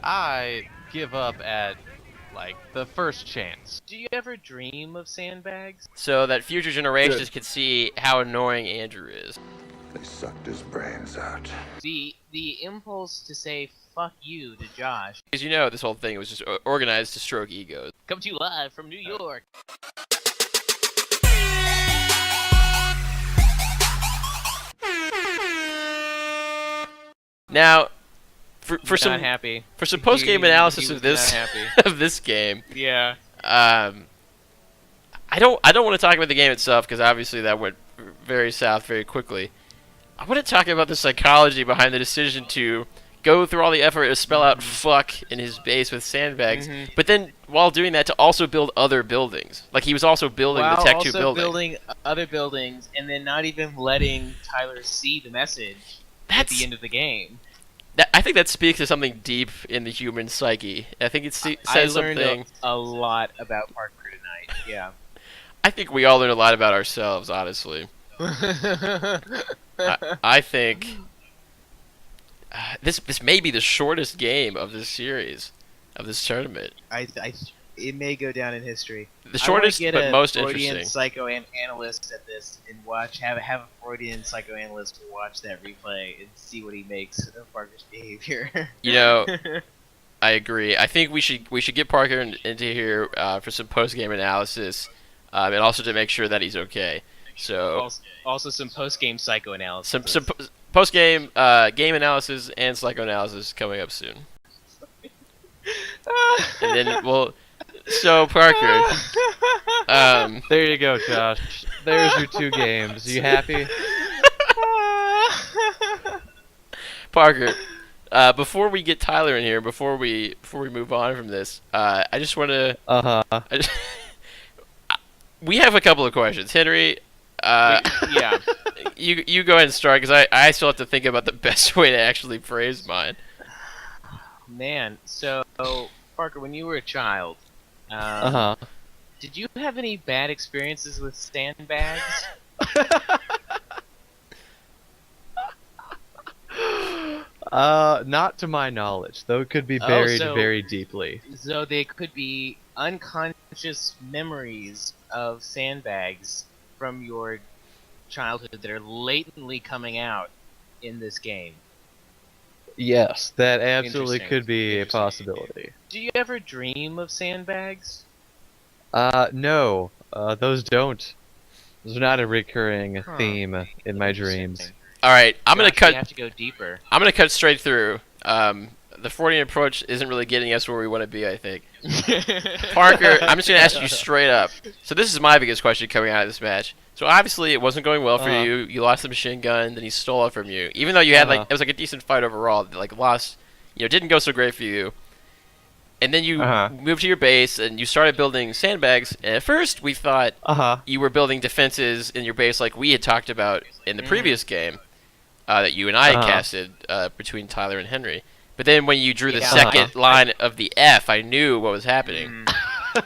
I give up at, like, the first chance. Do you ever dream of sandbags? So that future generations can see how annoying Andrew is. They sucked his brains out. The impulse to say fuck you to Josh. Because you know this whole thing was just organized to stroke egos. Come to you live from New York. Now, for some not happy. For some post game analysis of this not happy. of this game, Yeah. I don't want to talk about the game itself because obviously that went very south very quickly. I want to talk about the psychology behind the decision to go through all the effort to spell out "fuck" in his base with sandbags, but then while doing that to also build other buildings. Like he was also building the Tech 2 building. Building other buildings, and then not even letting Tyler see the message at the end of the game. I think that speaks to something deep in the human psyche. I think it says something. I learned a lot about Parker tonight. Yeah. I think we all learn a lot about ourselves, honestly. I think this may be the shortest game of this series, of this tournament. It may go down in history. The shortest, but most Freudian interesting. psychoanalyst at this and have a Freudian psychoanalyst watch that replay and see what he makes of Parker's behavior. You know, I agree. I think we should get Parker into here for some post game analysis, and also to make sure that he's okay. So also some post game psychoanalysis. Some post game game analysis and psychoanalysis coming up soon. And then we'll. So Parker, There you go, Josh. There's your 2 games. You happy? Parker, before we get Tyler in here, before we move on from this, I just want to. We have a couple of questions, Henry. Yeah. You go ahead and start because I still have to think about the best way to actually phrase mine. Man, so Parker, when you were a child, did you have any bad experiences with sandbags? Not to my knowledge, though it could be buried very deeply. So they could be unconscious memories of sandbags from your childhood that are latently coming out in this game. Yes, that absolutely could be a possibility. Do you ever dream of sandbags? No. Those don't. Those are not a recurring theme in my dreams. All right, I'm gonna cut. You have to go deeper. I'm gonna cut straight through. The Freudian approach isn't really getting us where we want to be, I think. Parker, I'm just gonna ask you straight up. So this is my biggest question coming out of this match. So obviously it wasn't going well for you. You lost the machine gun, then he stole it from you. Even though you had it was like a decent fight overall. Like lost, didn't go so great for you. And then you moved to your base and you started building sandbags. And at first we thought you were building defenses in your base like we had talked about in the previous game that you and I had casted between Tyler and Henry. But then when you drew the second line of the F, I knew what was happening.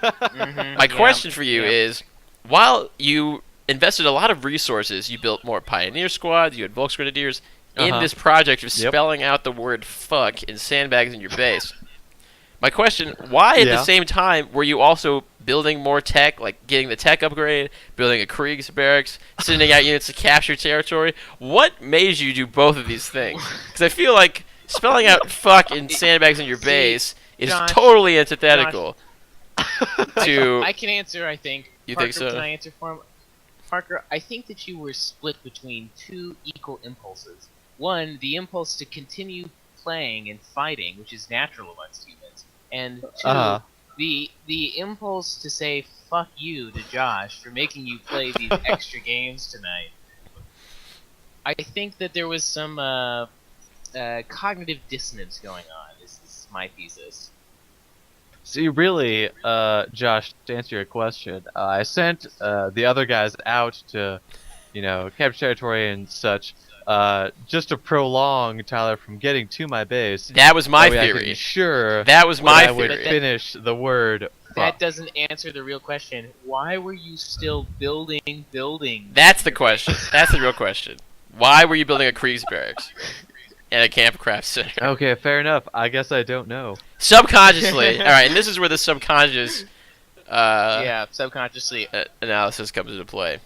My question for you is, while you invested a lot of resources, you built more Pioneer Squads, you had Volks Grenadiers, in this project of spelling out the word fuck in sandbags in your base. My question, why at the same time were you also building more tech, like getting the tech upgrade, building a Krieg's barracks, sending out units to capture territory? What made you do both of these things? Because I feel like spelling out fuck in sandbags in your base is totally antithetical to... I can answer, I think. You Parker, think so? Can I answer for him? Parker, I think that you were split between 2 equal impulses. One, the impulse to continue playing and fighting, which is natural amongst humans. And 2, the impulse to say fuck you to Josh for making you play these extra games tonight. I think that there was some cognitive dissonance going on, is my thesis. See, really, Josh, to answer your question, I sent the other guys out to, capture territory and such, just to prolong Tyler from getting to my base. That was my that way theory. I could be sure that was my I would theory. finish the word fuck. That doesn't answer the real question. Why were you still building? That's the question. That's the real question. Why were you building a Krieg's barracks? and a camp craft center. Okay, fair enough. I guess I don't know. Subconsciously. All right, and this is where the subconscious yeah, subconsciously. analysis comes into play.